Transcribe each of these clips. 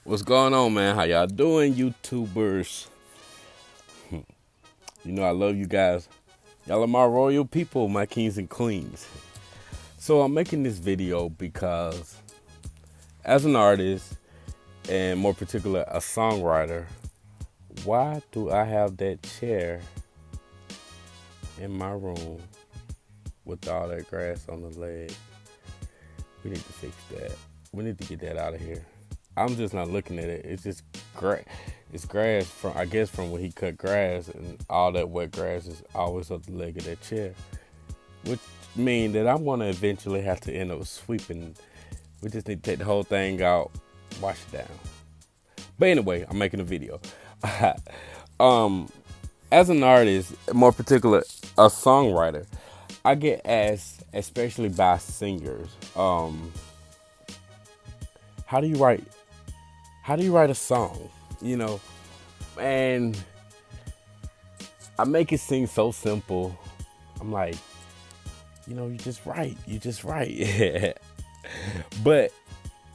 What's going on, man? How y'all doing, YouTubers? You know I love you guys. Y'all are my royal people, my kings and queens. So I'm making this video because as an artist, and more particular a songwriter, why do I have that chair in my room with all that grass on the leg? We need to fix that. We need to get that out of here. I'm just not looking at it. It's just grass. It's grass from, I guess, from when he cut grass, and all that wet grass is always up the leg of that chair, which means that I'm gonna eventually have to end up sweeping. We just need to take the whole thing out, wash it down. But anyway, I'm making a video. As an artist, more particular a songwriter, I get asked, especially by singers, how do you write? How do you write a song? You know, and I make it seem so simple. I'm like, you just write. You just write. But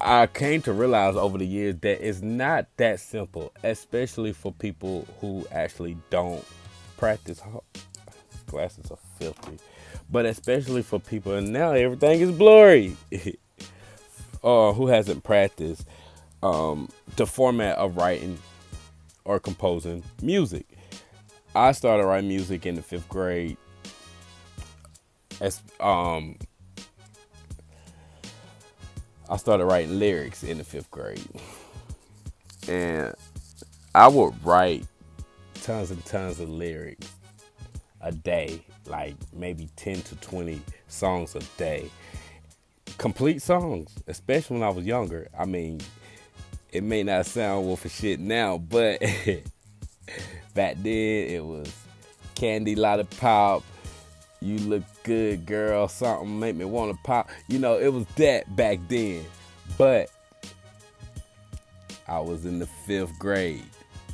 I came to realize over the years that it's not that simple, especially for people who actually don't practice. Glasses are filthy. But especially for people, and now everything is blurry, or who hasn't practiced the format of writing or composing music. I started writing music in the 5th grade. As I started writing lyrics in the 5th grade, and I would write tons and tons of lyrics a day, like maybe 10 to 20 songs a day, complete songs, especially when I was younger. I mean, it may not sound well for shit now, but back then it was candy lollipop, you look good girl, something make me want to pop. It was that back then. But I was in the 5th grade.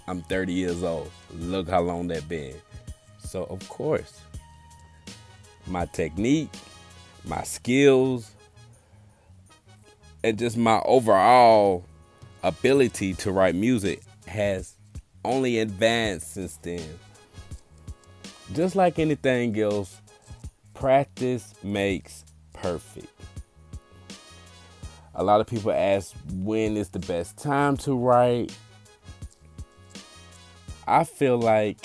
I'm 30 years old. Look how long that been. So of course, my technique, my skills, and just my overall ability to write music has only advanced since then. Just like anything else, practice makes perfect. A lot of people ask, when is the best time to write? I feel like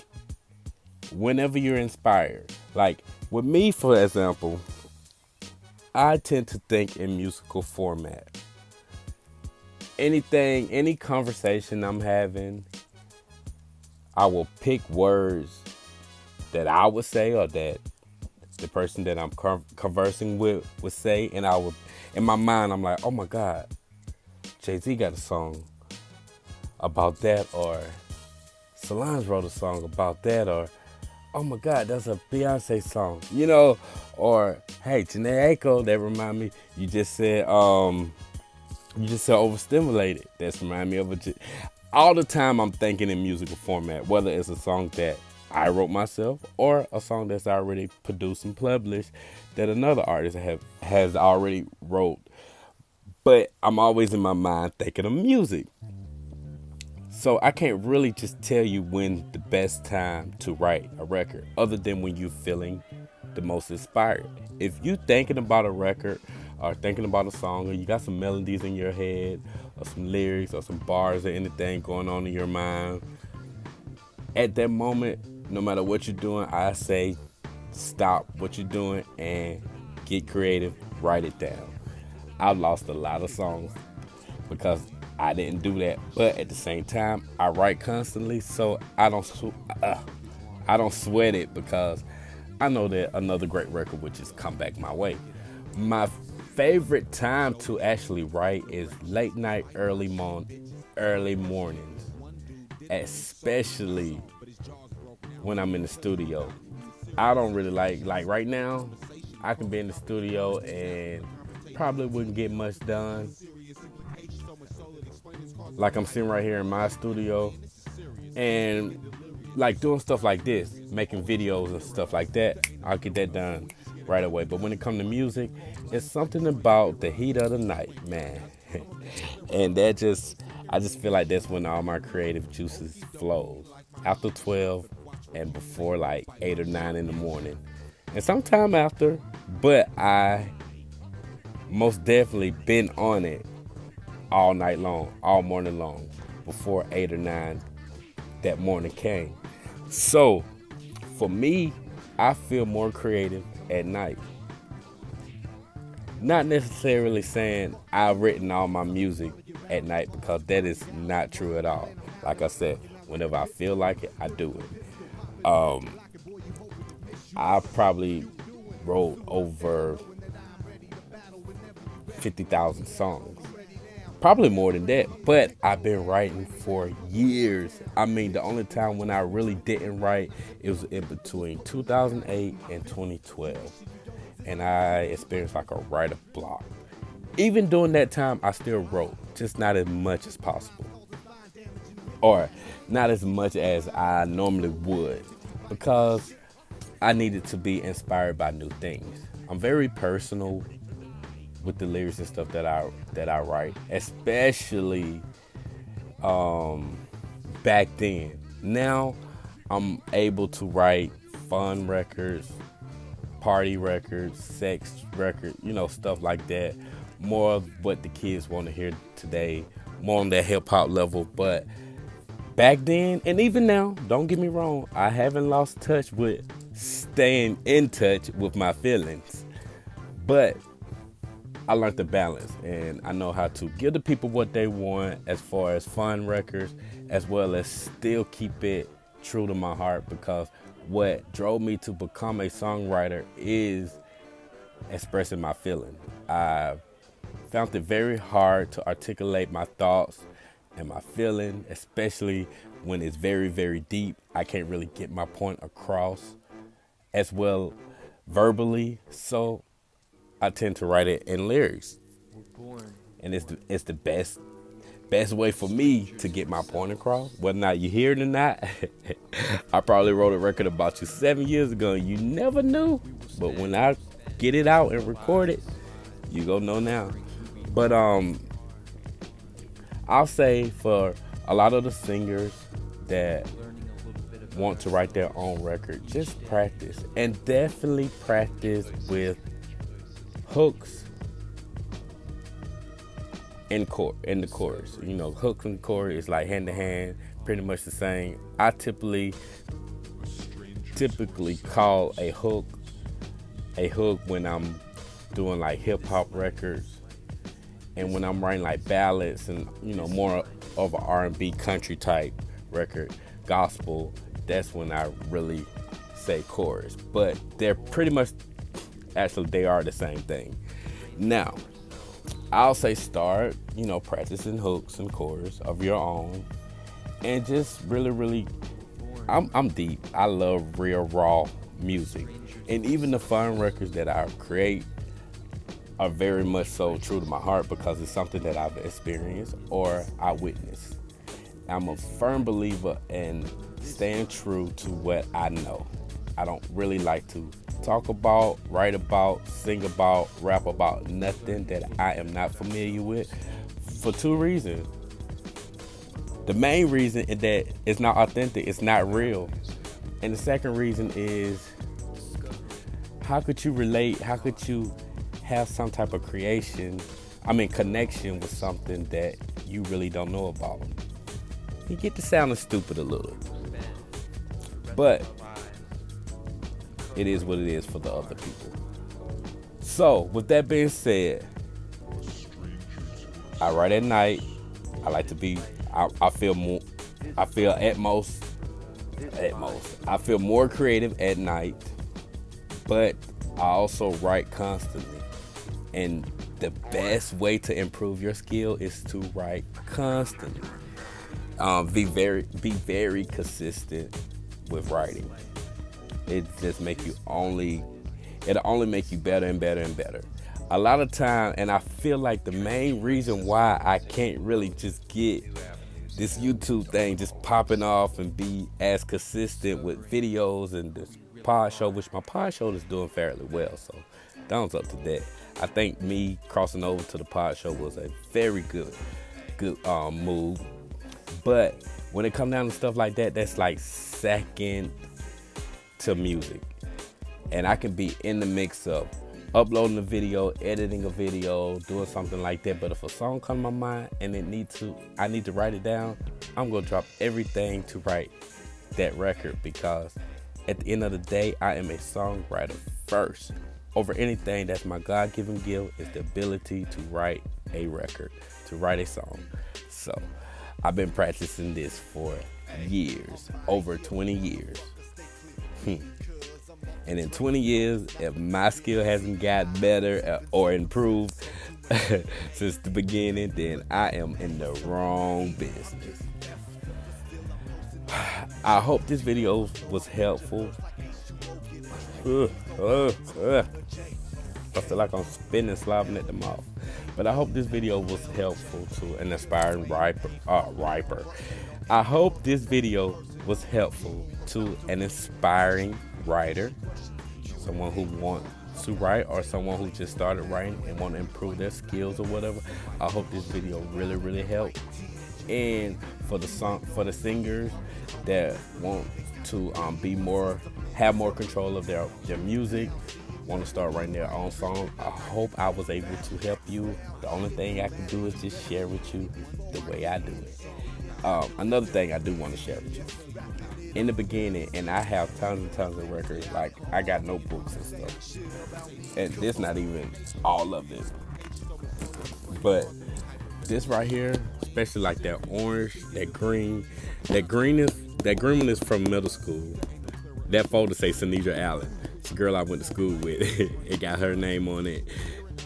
whenever you're inspired. Like with me, for example, I tend to think in musical format. Any conversation I'm having, I will pick words that I would say, or that the person that I'm conversing with would say, and I would, in my mind, I'm like, oh my God, Jay-Z got a song about that, or Solange wrote a song about that, or oh my God, that's a Beyonce song, or hey, Janae Aiko, that remind me, you just said overstimulated. That's remind me of all the time I'm thinking in musical format, whether it's a song that I wrote myself or a song that's already produced and published that another artist has already wrote. But I'm always in my mind thinking of music. So I can't really just tell you when the best time to write a record, other than when you're feeling the most inspired. If you're thinking about a record or thinking about a song, or you got some melodies in your head or some lyrics or some bars or anything going on in your mind, at that moment, no matter what you're doing, I say stop what you're doing and get creative, write it down. I've lost a lot of songs because I didn't do that, but at the same time, I write constantly, so I don't sweat it, because I know that another great record would just come back my way. My favorite time to actually write is late night, early mornings, especially when I'm in the studio. I don't really like right now, I can be in the studio and probably wouldn't get much done. Like I'm sitting right here in my studio and like doing stuff like this, making videos and stuff like that, I'll get that done right away. But when it comes to music, it's something about the heat of the night, man. And that just, I just feel like that's when all my creative juices flows. After 12 and before like 8 or 9 in the morning. And sometime after, but I most definitely been on it all night long, all morning long, before 8 or 9 that morning came. So for me, I feel more creative at night. Not necessarily saying I've written all my music at night, because that is not true at all. Like I said, whenever I feel like it, I do it. I probably wrote over 50,000 songs. Probably more than that, but I've been writing for years. I mean, the only time when I really didn't write, it was in between 2008 and 2012. And I experienced like a writer block. Even during that time, I still wrote, just not as much as possible. Or not as much as I normally would, because I needed to be inspired by new things. I'm very personal with the lyrics and stuff that I write, especially back then. Now I'm able to write fun records, party records, sex records, stuff like that. More of what the kids want to hear today, more on that hip hop level. But back then, and even now, don't get me wrong, I haven't lost touch with staying in touch with my feelings. But I learned the balance, and I know how to give the people what they want as far as fun records, as well as still keep it true to my heart, because what drove me to become a songwriter is expressing my feeling. I found it very hard to articulate my thoughts and my feeling, especially when it's very, very deep. I can't really get my point across as well verbally, so I tend to write it in lyrics, and it's the best way for me to get my point across. Whether or not you hear it or not, I probably wrote a record about you 7 years ago and you never knew, but when I get it out and record it, you gonna know now. But I'll say for a lot of the singers that want to write their own record, just practice, and definitely practice with hooks and the chorus. Hooks and chorus is like hand to hand, pretty much the same. I typically call a hook when I'm doing like hip hop records, and when I'm writing like ballads and more of an R&B country type record, gospel, that's when I really say chorus. But they're pretty much, actually they are the same thing. Now, I'll say start, practicing hooks and chorus of your own, and just really, I'm deep. I love real raw music, and even the fun records that I create are very much so true to my heart, because it's something that I've experienced or I witnessed. I'm a firm believer in staying true to what I know. I don't really like to talk about, write about, sing about, rap about nothing that I am not familiar with, for two reasons. The main reason is that it's not authentic, it's not real. And the second reason is, how could you relate, how could you have some type of connection with something that you really don't know about? You get to sounding stupid a little, but it is what it is for the other people. So with that being said, I write at night. I like to be, I feel more creative at night, but I also write constantly. And the best way to improve your skill is to write constantly. Be very consistent with writing. It'll only make you better and better and better. A lot of time, and I feel like the main reason why I can't really just get this YouTube thing just popping off and be as consistent with videos and this pod show, which my pod show is doing fairly well, so thumbs up to that. I think me crossing over to the pod show was a very good good move. But when it comes down to stuff like that, that's like second to music. And I can be in the mix of uploading a video, editing a video, doing something like that. But if a song comes to my mind and I need to write it down, I'm gonna drop everything to write that record, because at the end of the day, I am a songwriter first. Over anything, that's my God-given gift, is the ability to write a record, to write a song. So I've been practicing this for years, over 20 years. And in 20 years, if my skill hasn't got better or improved since the beginning, then I am in the wrong business. I hope this video was helpful. I feel like I'm spinning, slobbing at the mouth. But I hope this video was helpful to an aspiring rapper. I hope this video was helpful to an inspiring writer, someone who wants to write, or someone who just started writing and want to improve their skills or whatever. I hope this video really helped. And for the singers that want to have more control of their music, want to start writing their own song, I hope I was able to help you. The only thing I can do is just share with you the way I do it. Another thing I do want to share with you. In the beginning, and I have tons and tons of records, like I got notebooks and stuff. And this not even all of this. But this right here, especially like that orange, that green one is from middle school. That folder say Sanidra Allen. It's a girl I went to school with. It got her name on it.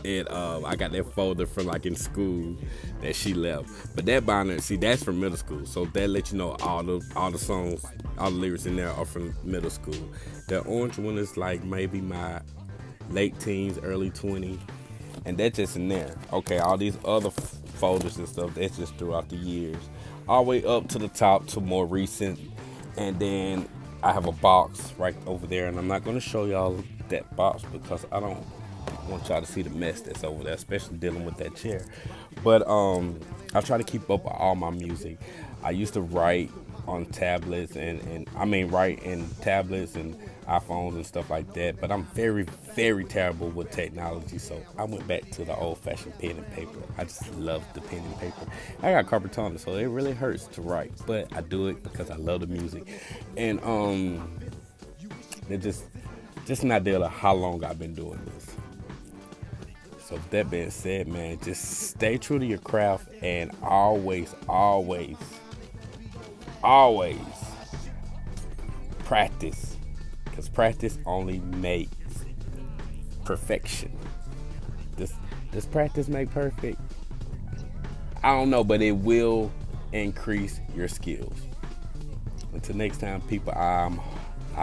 And I got that folder from like in school that she left. But that binder, see, that's from middle school. So that lets you know all the songs, all the lyrics in there are from middle school. The orange one is like maybe my late teens, early 20s. And that's just in there. Okay, all these other folders and stuff, that's just throughout the years. All the way up to the top to more recent. And then I have a box right over there. And I'm not going to show y'all that box because I don't want y'all to see the mess that's over there, especially dealing with that chair. But I try to keep up with all my music. I used to write on tablets and write in tablets and iPhones and stuff like that, but I'm very terrible with technology, so I went back to the old-fashioned pen and paper. I just love the pen and paper. I got carpal tunnel, so it really hurts to write, but I do it because I love the music. And it's just an idea of how long I've been doing this. So with that being said, man, just stay true to your craft and always practice, because practice only makes perfection. Does practice make perfect? I don't know, but it will increase your skills. Until next time, people, I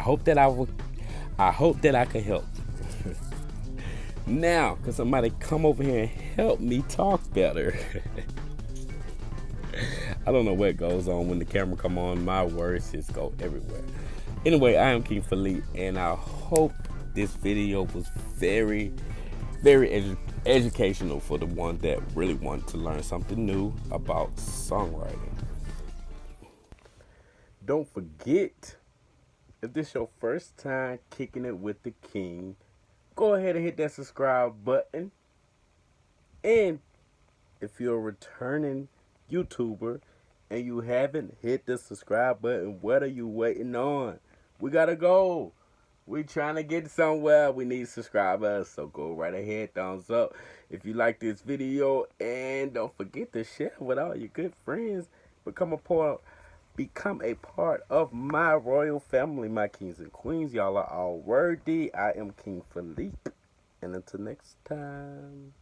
hope that I could help. Now, can somebody come over here and help me talk better? I don't know what goes on when the camera come on. My words just go everywhere. Anyway, I am KingFelipe, and I hope this video was very educational for the one that really want to learn something new about songwriting. Don't forget, if this is your first time kicking it with the King, go ahead and hit that subscribe button. And if you're a returning YouTuber and you haven't hit the subscribe button, what are you waiting on? We gotta go. We trying to get somewhere. We need subscribers, so go right ahead, thumbs up if you like this video, and don't forget to share with all your good friends. Become a part of my royal family, my kings and queens. Y'all are all worthy. I am KingFelipe, and until next time.